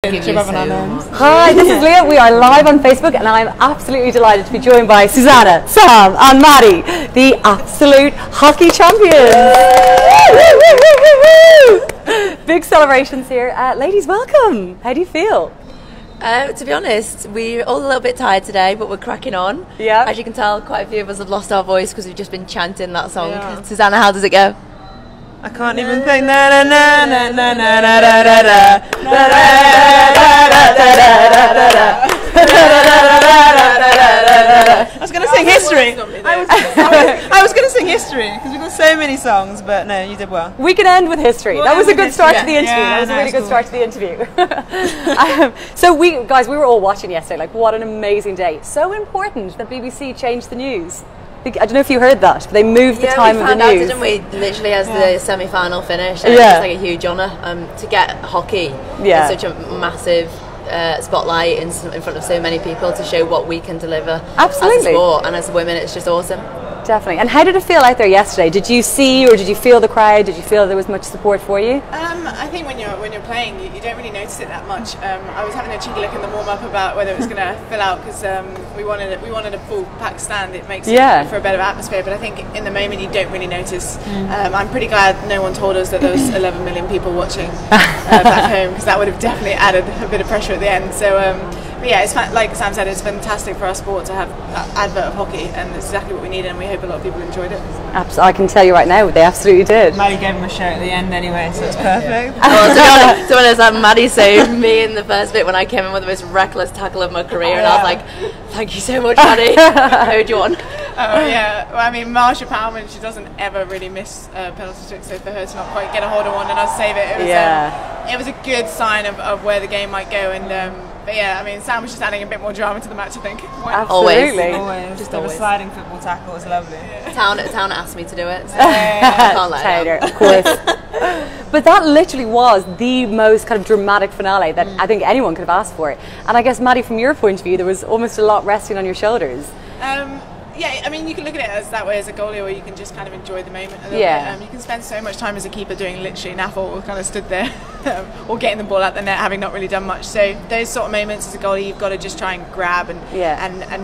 Hi, this is Leah. We are live on Facebook and I'm absolutely delighted to be joined by Susannah, Sam and Maddie, the absolute hockey champions. Big celebrations here. Ladies, welcome. How do you feel? To be honest, we're all a little bit tired today, but we're cracking on. Yeah. As you can tell, quite a few of us have lost our voice because we've just been chanting that song. Yeah. Susannah, how does it go? I can't even think. I was going to sing History. I was going to sing History because we've got so many songs, but no, you did well. We can end with History. That was a good start to the interview. That was a really good start to the interview. So we were all watching yesterday. Like, what an amazing day! So important that BBC changed the news. I don't know if you heard that, but they moved the time of the news. Yeah, we found out, didn't we? Literally as the semi-final finished. And it was like a huge honour to get hockey in such a massive spotlight in front of so many people to show what we can deliver as a sport, and as women it's just awesome. Definitely. And how did it feel out there yesterday? Did you see or did you feel the crowd? Did you feel there was much support for you? I think when you're playing, you don't really notice it that much. I was having a cheeky look in the warm up about whether it was going to fill out because we wanted a full packed stand. It makes it for a better atmosphere. But I think in the moment you don't really notice. I'm pretty glad no one told us that there was 11 million people watching back home, because that would have definitely added a bit of pressure at the end. So. But yeah, it's like Sam said, it's fantastic for our sport to have that advert of hockey, and it's exactly what we needed, and we hope a lot of people enjoyed it. Absolutely, I can tell you right now, they absolutely did. Maddie gave him a show at the end anyway, so it's perfect. Well, to be honest, Maddie saved me in the first bit when I came in with the most reckless tackle of my career, and I was like, thank you so much, Maddie. How would you want? Oh yeah, well, I mean, Marsha Palman, she doesn't ever really miss penalty tricks, so for her to not quite get a hold of one and us save it, it was a good sign of where the game might go. And but yeah, I mean, Sam was just adding a bit more drama to the match, I think. Absolutely. Always. Just a sliding football tackle was lovely. Town asked me to do it, so I can't let Taylor, of course. But that literally was the most kind of dramatic finale that I think anyone could have asked for. And I guess, Maddie, from your point of view, there was almost a lot resting on your shoulders. Yeah, I mean, you can look at it as that way as a goalie, or you can just kind of enjoy the moment a little bit. You can spend so much time as a keeper doing literally naff or kind of stood there or getting the ball out the net, having not really done much. So those sort of moments as a goalie, you've got to just try and grab and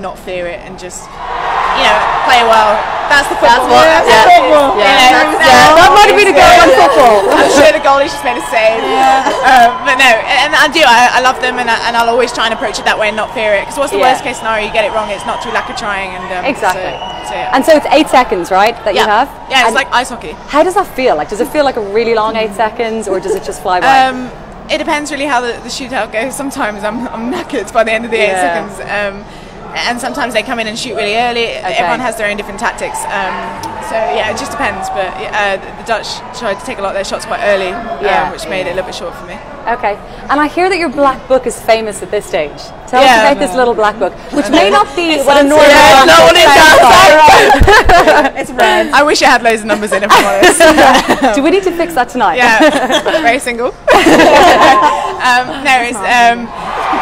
not fear it, and just play well. That's the football. Football. That might have been a goal on football. I'm sure the goalie just made a save. But no, and I love them, and I'll always try and approach it that way and not fear it. Because what's the worst case scenario? You get it wrong. It's not through lack of trying. And exactly. And so it's 8 seconds, right? That you have. Yeah, it's like ice hockey. How does that feel? Like, does it feel like a really long 8 seconds, or does it just fly by? It depends really how the shootout goes. Sometimes I'm knackered by the end of the 8 seconds. And sometimes they come in and shoot really early. Everyone has their own different tactics. So yeah, it just depends. But the Dutch tried to take a lot of their shots quite early, which made it a little bit short for me. Okay. And I hear that your black book is famous at this stage. Tell us about this little black book, which may not be what a normal it's red. I wish it had loads of numbers in it, if I'm honest. Do we need to fix that tonight? Yeah, very single. No,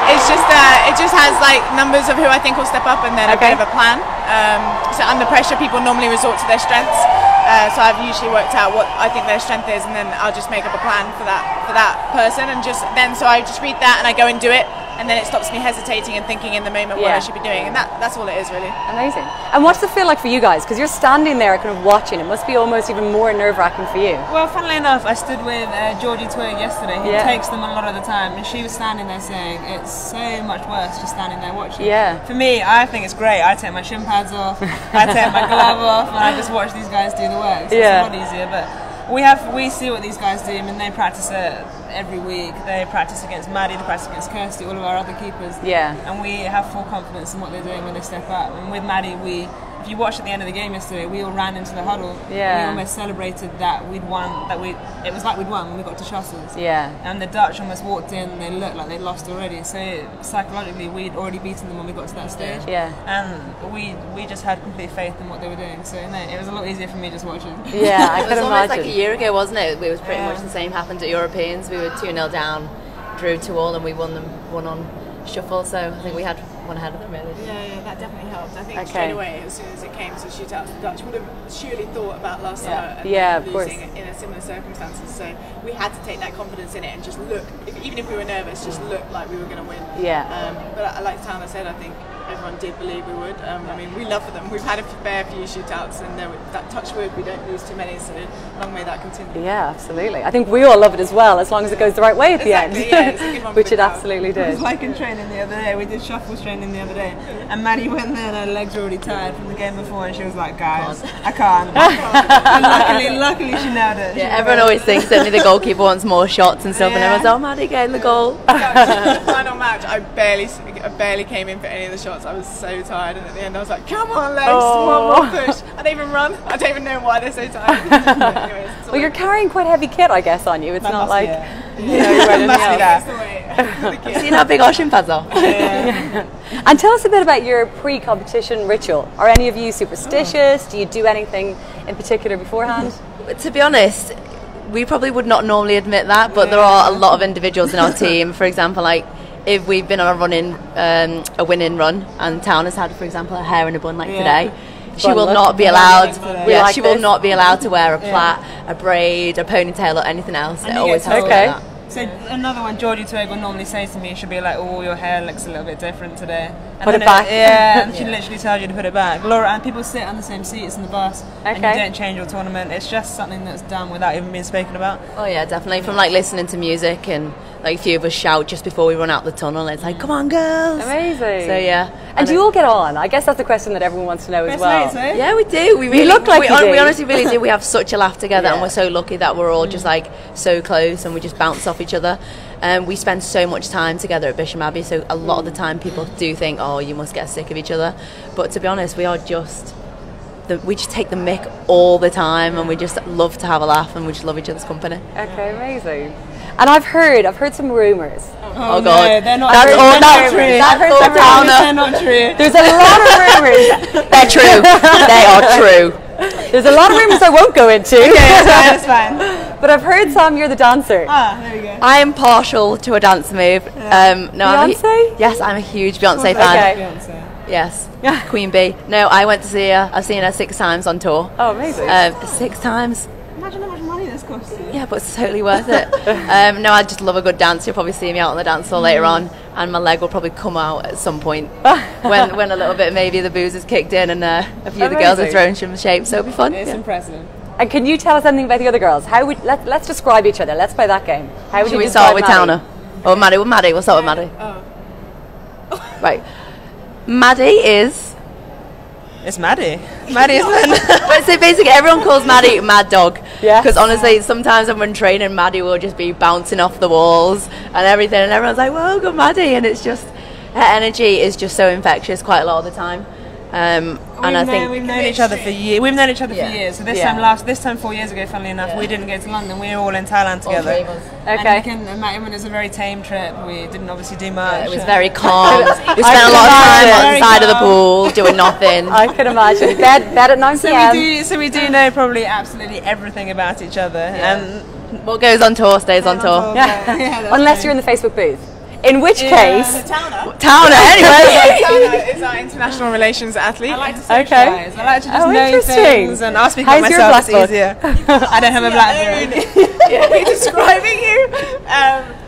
it's just it just has like numbers of who I think will step up, and then a bit of a plan. So under pressure, people normally resort to their strengths. So I've usually worked out what I think their strength is, and then I'll just make up a plan for that person, and so I just read that and I go and do it, and then it stops me hesitating and thinking in the moment what I should be doing, and that's all it is really. Amazing. And what's it feel like for you guys? Because you're standing there kind of watching. It must be almost even more nerve-wracking for you. Well, funnily enough, I stood with Georgie Twig yesterday, who takes them a lot of the time, and she was standing there saying it's so much worse just standing there watching. Yeah. For me, I think it's great. I take my shin pads off, I take my glove off, and I just watch these guys do the work. So it's a lot easier, but we see what these guys do. I mean, they practice it every week. They practice against Maddie, they practice against Kirsty, all of our other keepers. Yeah. And we have full confidence in what they're doing when they step up. And with Maddie, if you watched at the end of the game yesterday, we all ran into the huddle. Yeah. We almost celebrated that we'd won. It was like we'd won when we got to shuttles. Yeah. And the Dutch almost walked in and they looked like they'd lost already. So psychologically, we'd already beaten them when we got to that stage. Yeah. And we just had complete faith in what they were doing. So no, it was a lot easier for me just watching. Yeah, I could imagine. It was almost like a year ago, wasn't it? It was pretty much the same happened at Europeans. We were 2-0 down, drew 2-2, and we won on shuffle. So I think we had one ahead of them, really. Yeah, that definitely helped. I think straight away, as soon as it came to shootouts, the Dutch would have surely thought about last summer and losing in a similar circumstances. So we had to take that confidence in it and just look, even if we were nervous, just look like we were going to win. But like Towner said, I think everyone did believe we would. I mean, we love them. We've had a fair few shootouts, and that touch wood, we don't lose too many, so long may that continue. Yeah, absolutely. I think we all love it as well, as long as it goes the right way at the end. Yeah, it's a good one which it absolutely did. It was like in training the other day. We did shuffles training the other day, and Maddie went there and her legs were already tired from the game before, and she was like, guys, I can't. And luckily she nailed it. Yeah, everyone always thinks that the goalkeeper wants more shots and stuff, and everyone's like, oh, Maddie getting the goal. Final match, I barely came in for any of the shots. I was so tired, and at the end I was like, come on legs, one more push. I don't even run. I don't even know why they're so tired. Anyways, well, you're carrying quite heavy kit, I guess, on you. It's not like I've seen how big our shin pads are. And tell us a bit about your pre-competition ritual. Are any of you superstitious? Do you do anything in particular beforehand? To be honest, we probably would not normally admit that, but there are a lot of individuals in our team. For example, like if we've been on a winning run, and Town has had, for example, a hair in a bun like today, she will not be allowed. She will not be allowed to wear a plait, a braid, a ponytail, or anything else. It always has to be that. So another one, Georgie Twig will normally say to me, she'll be like, "Oh, your hair looks a little bit different today." And put it back. And she literally tells you to put it back. Laura, and people sit on the same seats in the bus, and you don't change your tournament. It's just something that's done without even being spoken about. Oh yeah, definitely. From like listening to music, and like a few of us shout just before we run out the tunnel. It's like, "Come on, girls!" Amazing. So yeah. And do you all get on? I guess that's the question that everyone wants to know as well. Yeah, we do. We really look like we honestly really do. We have such a laugh together, and we're so lucky that we're all just like so close, and we just bounce off each other. We spend so much time together at Bisham Abbey, so a lot of the time people do think, oh, you must get sick of each other. But to be honest, we just take the mick all the time, and we just love to have a laugh, and we just love each other's company. Okay, amazing. And I've heard some rumours. Oh God, no, they're not that's true. all not true. They're not true. There's a lot of rumours. They're true. They are true. There's a lot of rumours I won't go into. Okay, that's fine. But I've heard, Sam, you're the dancer. Ah, there we go. I am partial to a dance move. Beyonce? Yes, I'm a huge Beyonce fan. Okay. Beyonce. Yes, Queen Bee. No, I went to see her. I've seen her 6 times on tour. Oh, amazing. 6 times. Imagine how much money this costs you. Yeah, but it's totally worth it. No, I just love a good dance. You'll probably see me out on the dance floor later on, and my leg will probably come out at some point when a little bit maybe the booze has kicked in and a few of the girls are throwing some shape, so it'll be fun. It's impressive. And can you tell us anything about the other girls? Let's describe each other. Let's play that game. How would Should you we start with Maddie? Towner? Or Maddie? Well, Maddie. We'll start with Maddie. Right. Maddie is... It's Maddie. Maddie is But so basically everyone calls Maddie Mad Dog. Yeah. Because honestly, sometimes when we're training, Maddie will just be bouncing off the walls and everything, and everyone's like, "Whoa, good Maddie!" And it's just her energy is just so infectious quite a lot of the time. And I think we've known each other for years. We've known each other for years. So this time 4 years ago, funnily enough, we didn't go to London. We were all in Thailand together. Okay. And it was a very tame trip. We didn't obviously do much. It was very calm. We spent a lot of time on the side of the pool doing nothing. I can imagine. Bed at 9 p.m. So we do know probably absolutely everything about each other. And what goes on tour stays on tour. Yeah. Unless you're in the Facebook booth. In which case... Towner, anyway. Towner is our international relations athlete. I like to socialise. I like to just know things, and I'll speak How's about your myself, black it's easier. I don't have a blackbook. We're describing you.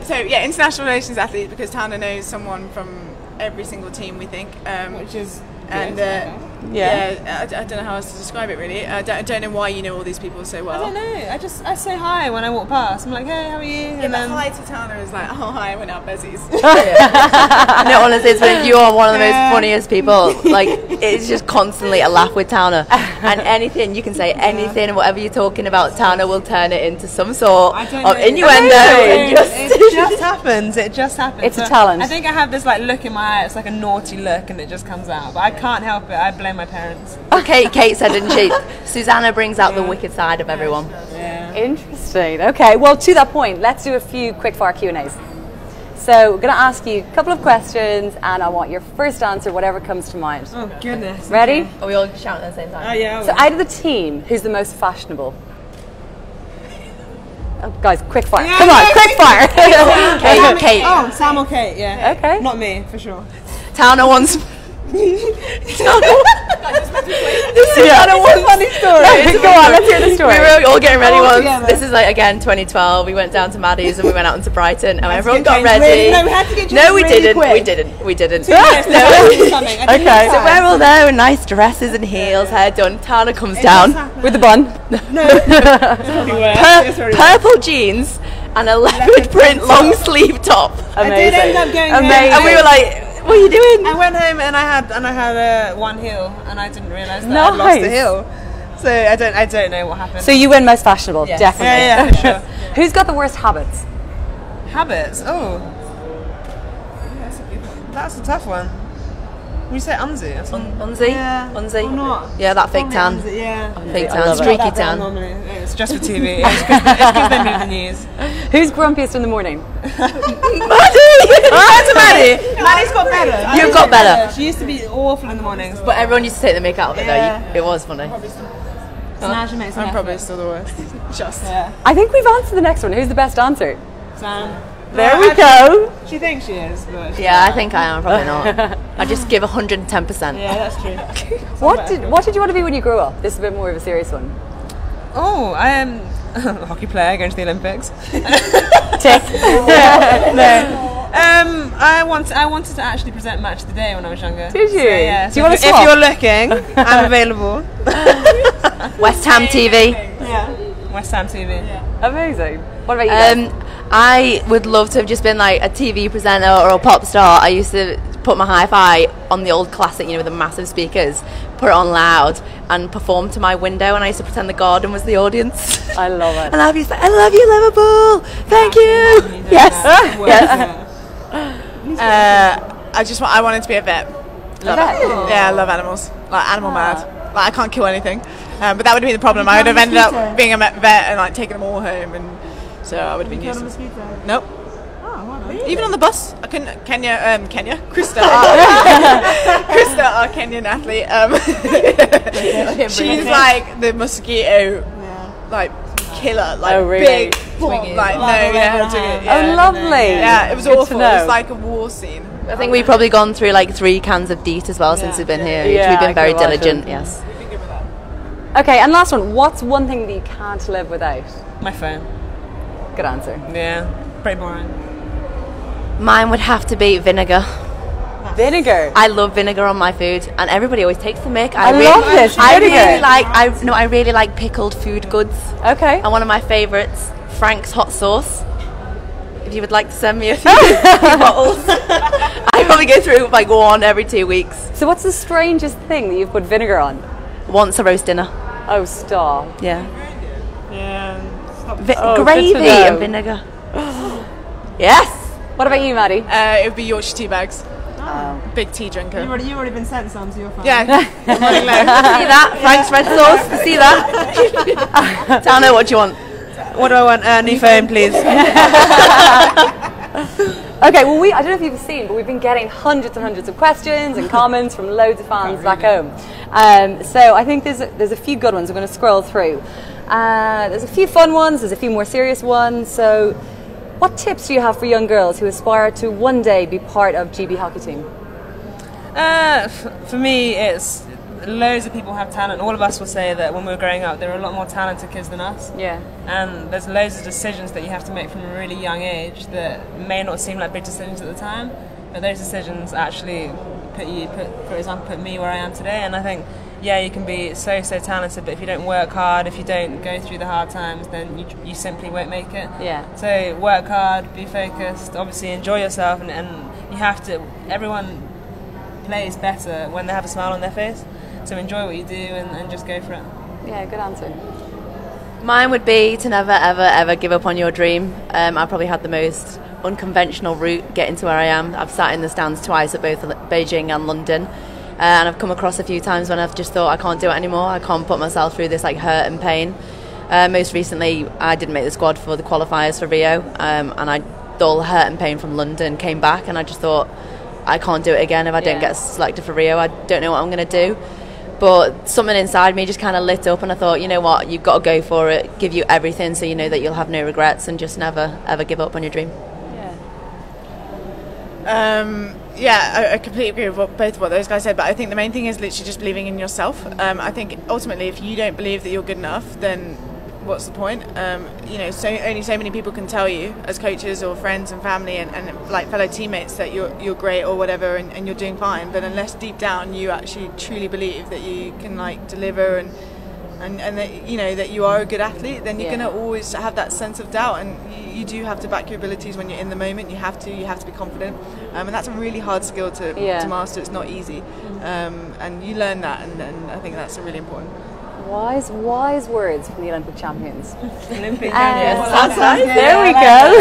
So yeah, international relations athlete, because Towner knows someone from every single team, we think. Which is... And I don't know how else to describe it really. I don't know why you know all these people so well. I don't know. I say hi when I walk past. I'm like, hey, how are you? Yeah, but hi to Towner is like, oh hi, we're now bezies. No, honestly, you are one of the most funniest people. Like, it's just constantly a laugh with Towner, and anything you can say, anything, and whatever you're talking about, Towner will turn it into some sort of innuendo. It just happens. It just happens. It's a talent. I think I have this like look in my eye. It's like a naughty look, and it just comes out. But I can't help it. I blame my parents. Kate said, didn't she? Susannah brings out the wicked side of everyone. Yeah. Interesting. Okay, well, to that point, let's do a few quick-fire Q&As. So we're going to ask you a couple of questions, and I want your first answer, whatever comes to mind. Oh, goodness. Ready? Are we all shouting at the same time? Oh, yeah. So out of the team, who's the most fashionable? Oh, guys, quick fire. Yeah, Come on, no, quick fire. Kate. Oh, Sam or Kate, yeah. Okay. Not me, for sure. Towner once. Funny story. Go on, let's hear the story. We were all getting ready once. This is like again 2012. We went down to Maddie's and we went out into Brighton and everyone got ready. No, we had to get no, we really didn't. Quick. We didn't. Okay. So we're all there in nice dresses and heels, hair done. Tana comes down with the bun. Purple jeans and a leopard print long sleeve top. Amazing. I did end up going Amazing. And we were like, what are you doing? I went home and I had one heel and I didn't realise that I'd lost the heel. So I don't know what happened. So you win most fashionable, definitely. Yeah, sure. Who's got the worst habits? Habits? Oh. That's a tough one. Would you say Unzi? Unzi? Yeah. Unzi? Or not? Yeah, that fake tan. Yeah. Fake I tan, love streaky That tan. normally. It's just for TV. It's because they move the news. Who's grumpiest in the morning? Maddie's got better. You've got better. She used to be awful in the mornings. But everyone used to take the mick out of it though. It was funny. So now she makes an I'm probably effort. still the worst. Just. Yeah. I think we've answered the next one. Who's the best answer? Sam. There we go. She thinks she is, but Yeah, I think I am. Probably not. I just give 110%. yeah, that's true. What did you want to be when you grew up? This is a bit more of a serious one. Oh, I am a hockey player going to the Olympics. Tick. I wanted to actually present Match of the Day when I was younger. Did you? So, yeah. Do you want to if swap? you're looking, I'm available. West Ham TV. Yeah. West Ham TV. Yeah. Amazing. What about you? Guys? I would love to have just been like a TV presenter or a pop star. I used to put my hi-fi on the old classic, with the massive speakers, put it on loud and perform to my window, and I used to pretend the garden was the audience. I love it. And I'd be like, I love you, Liverpool. Thank you. Yes. I wanted to be a vet. Love it. Yeah, I love animals. Like animal mad. Like I can't kill anything. But that would have been the problem. I would have ended up being a vet and like taking them all home, and so I would have been useless. Nope. Even on the bus, I couldn't. Kenya, Krista, Krista, our Kenyan athlete. She's like the mosquito, like killer, like big, like Oh, lovely. Yeah, it was awful. It was like a war scene. I think we've probably gone through like 3 cans of DEET as well since we've been here. Yeah, We've been very I can diligent. imagine. Yes. Okay, and last one. What's one thing that you can't live without? My phone. Good answer. Yeah. Pretty boring. Mine would have to be vinegar. Vinegar. I love vinegar on my food, and everybody always takes the mick. I love this. I Vinegar. I really like pickled food goods. Okay. And one of my favourites, Frank's hot sauce. If you would like to send me a few bottles, I probably go through like 1 every 2 weeks. So what's the strangest thing that you've put vinegar on? Once a roast dinner. Oh, stop. Yeah. Yeah. Gravy good to know. and vinegar. Yes. What about you, Maddie? It would be Yorkshire tea bags. Big tea drinker. You've already been sent some, so you're fine. Yeah. I'm running low. See that? Frank's red sauce. See that? Tana, what do you want? What do I want? A new phone, please. Okay, well, I don't know if you've seen, but we've been getting hundreds and hundreds of questions and comments from loads of fans back home. So I think there's a few good ones. I'm going to scroll through. There's a few fun ones. There's a few more serious ones. So what tips do you have for young girls who aspire to one day be part of GB hockey team? For me, it's loads of people have talent. All of us will say that when we were growing up, there were a lot more talented kids than us. Yeah. And there's loads of decisions that you have to make from a really young age that may not seem like big decisions at the time, but those decisions actually put me where I am today. And I think, yeah, you can be so talented, but if you don't work hard, if you don't go through the hard times, then you simply won't make it. Yeah. So work hard, be focused, obviously enjoy yourself, and you have to. Everyone plays better when they have a smile on their face. So enjoy what you do and just go for it. Yeah, good answer. Mine would be to never, ever, ever give up on your dream. I probably had the most unconventional route getting to where I am. I've sat in the stands twice at both Beijing and London, and I've come across a few times when I've just thought I can't do it anymore. I can't put myself through this like hurt and pain. Most recently, I didn't make the squad for the qualifiers for Rio, and all the hurt and pain from London came back, and I just thought I can't do it again if I don't get selected for Rio. I don't know what I'm going to do. But something inside me just kind of lit up, and I thought, you know what, you've got to go for it, give you everything so you know that you'll have no regrets, and just never, ever give up on your dream. Yeah. Yeah, I completely agree with both what those guys said, but I think the main thing is literally just believing in yourself. I think ultimately if you don't believe that you're good enough, then what's the point? You know, only so many people can tell you as coaches or friends and family and like fellow teammates that you're great or whatever and you're doing fine, but unless deep down you actually truly believe that you can like deliver and that, you know, that you are a good athlete, then you're going to always have that sense of doubt, and you do have to back your abilities when you're in the moment. You have to be confident, and that's a really hard skill to master. It's not easy, and you learn that, and I think that's really important. Wise words from the Olympic champions. Olympic champions. There we go.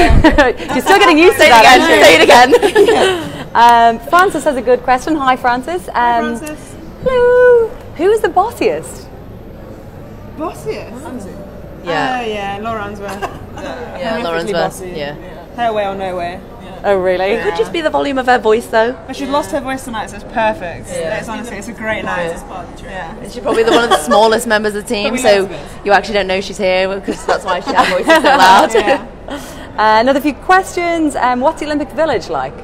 You're still getting used to that. Say it again. Francis has a good question. Hi, Francis. Hi, Francis. Hello. Who is the bossiest? Bossiest? Yeah, Laura Unsworth. Laura Unsworth. Her way or no way. Oh really? It could just be the volume of her voice though. But she's lost her voice tonight, so it's perfect. It's honestly, it's a great night. And she's probably one of the smallest members of the team, so you actually don't know she's here because that's why her voice is so loud. Another few questions. What's the Olympic Village like?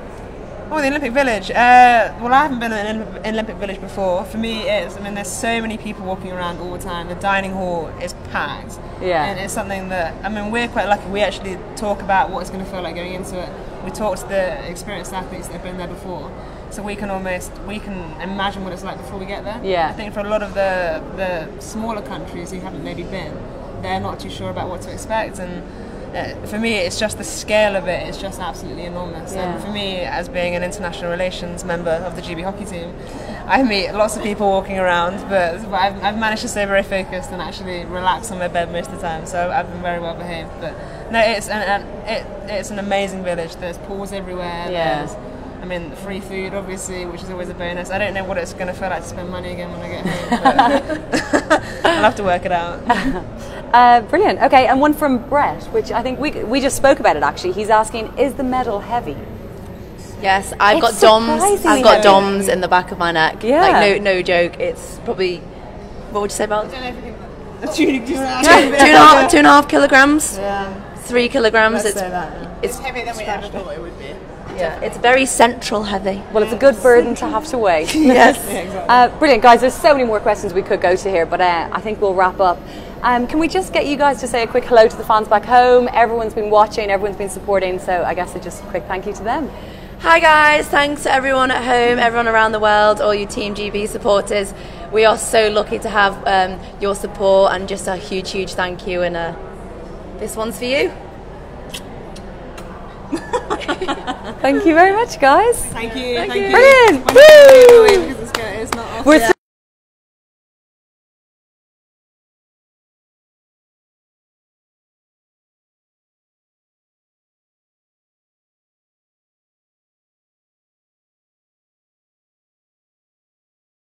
Oh, the Olympic Village. Well, I haven't been in an Olympic Village before. For me, it is. I mean, there's so many people walking around all the time. The dining hall is packed. Yeah. And it's something that, I mean, we're quite lucky. We actually talk about what it's going to feel like going into it. We talk to the experienced athletes that have been there before. So we can imagine what it's like before we get there. Yeah. I think for a lot of the smaller countries who haven't maybe been, they're not too sure about what to expect. And for me, it's just the scale of it is just absolutely enormous. Yeah. And for me, as being an international relations member of the GB hockey team, I meet lots of people walking around, but I've managed to stay very focused and actually relax on my bed most of the time. So I've been very well behaved. But no, it's an amazing village. There's pools everywhere. Yeah. There's, free food, obviously, which is always a bonus. I don't know what it's going to feel like to spend money again when I get home, but I'll have to work it out. Brilliant. Okay, and one from Brett, which I think we just spoke about it actually. He's asking, is the medal heavy? Yes, I've got DOMs in the back of my neck. Yeah. Like no joke. It's probably, what would you say about? 2.5 kilograms. Yeah. 3 kilograms. It's heavier than we ever thought it would be. Yeah, it's very central heavy. Well, it's a good burden to have to weigh. Yes. Yeah, exactly. Brilliant, guys. There's so many more questions we could go to here, but I think we'll wrap up. Can we just get you guys to say a quick hello to the fans back home? Everyone's been watching, everyone's been supporting, so I guess just a quick thank you to them. Hi guys, thanks to everyone at home, everyone around the world, all you Team GB supporters. We are so lucky to have your support, and just a huge thank you, and this one's for you. Thank you very much, guys. Thank you. Brilliant. Woo! It's not off yet.